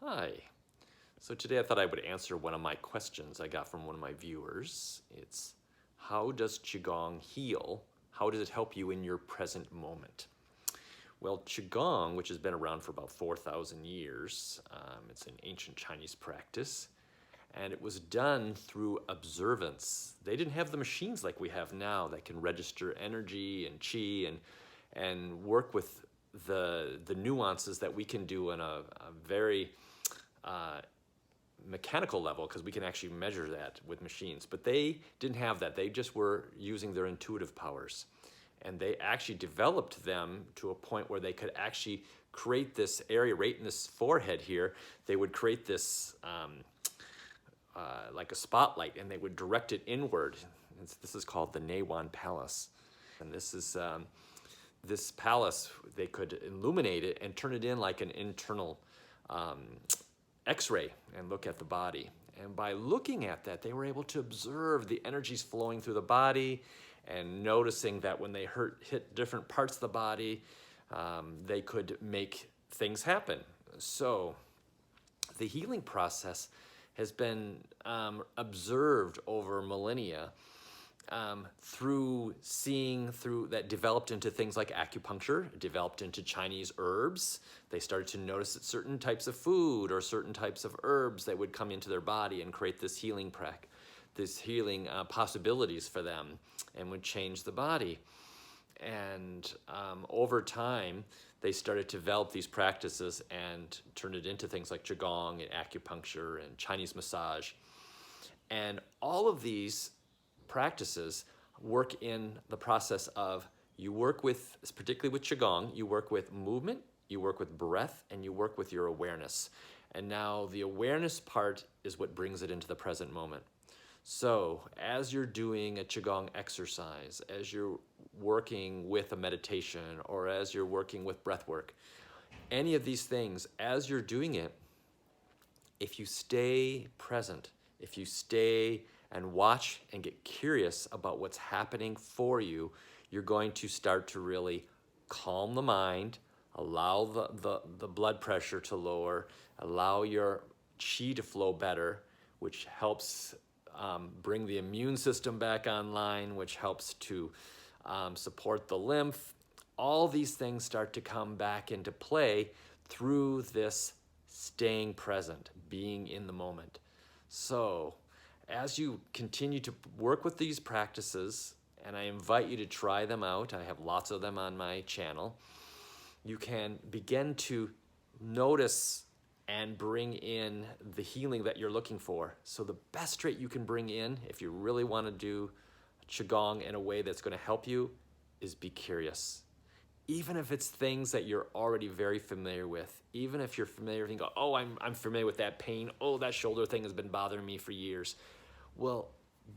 Hi. So today I thought I would answer one of my questions I got from one of my viewers. It's, how does Qigong heal? How does it help you in your present moment? Well, Qigong, which has been around for about 4,000 years, it's an ancient Chinese practice, and it was done through observance. They didn't have the machines like we have now that can register energy and qi and work with the nuances that we can do on a very mechanical level, because we can actually measure that with machines. But they didn't have that. They just were using their intuitive powers. And they actually developed them to a point where they could actually create this area right in this forehead here. They would create this like a spotlight, and they would direct it inward. This is called the Neiwan Palace. And this palace, they could illuminate it and turn it in like an internal X-ray and look at the body. And by looking at that, they were able to observe the energies flowing through the body and noticing that when they hit different parts of the body, they could make things happen. So the healing process has been observed over millennia through that developed into things like acupuncture, developed into Chinese herbs. They started to notice that certain types of food or certain types of herbs that would come into their body and create this healing possibilities for them and would change the body. And over time, they started to develop these practices and turn it into things like Qigong and acupuncture and Chinese massage. And all of these practices work in the process of, you work with, particularly with Qigong, you work with movement, you work with breath, and you work with your awareness. And now the awareness part is what brings it into the present moment. So as you're doing a Qigong exercise, as you're working with a meditation, or as you're working with breath work, any of these things, as you're doing it, if you stay present, if you stay and watch and get curious about what's happening for you, you're going to start to really calm the mind, allow the blood pressure to lower, allow your qi to flow better, which helps bring the immune system back online, which helps to support the lymph. All these things start to come back into play through this staying present, being in the moment. So as you continue to work with these practices, and I invite you to try them out, I have lots of them on my channel, you can begin to notice and bring in the healing that you're looking for. So the best trait you can bring in, if you really want to do Qigong in a way that's going to help you, is be curious. Even if it's things that you're already very familiar with, even if you're familiar, you go, oh, I'm familiar with that pain, oh, that shoulder thing has been bothering me for years. Well,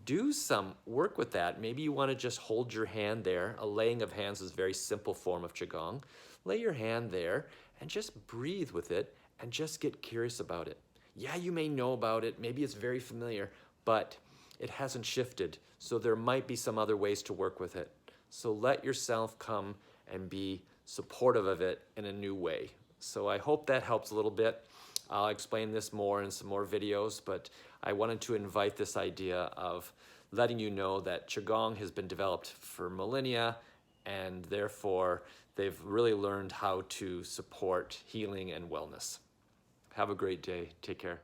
do some work with that. Maybe you want to just hold your hand there. A laying of hands is a very simple form of Qigong. Lay your hand there and just breathe with it and just get curious about it. Yeah, you may know about it. Maybe it's very familiar, but it hasn't shifted. So there might be some other ways to work with it. So let yourself come and be supportive of it in a new way. So I hope that helps a little bit. I'll explain this more in some more videos, but I wanted to invite this idea of letting you know that Qigong has been developed for millennia, and therefore they've really learned how to support healing and wellness. Have a great day. Take care.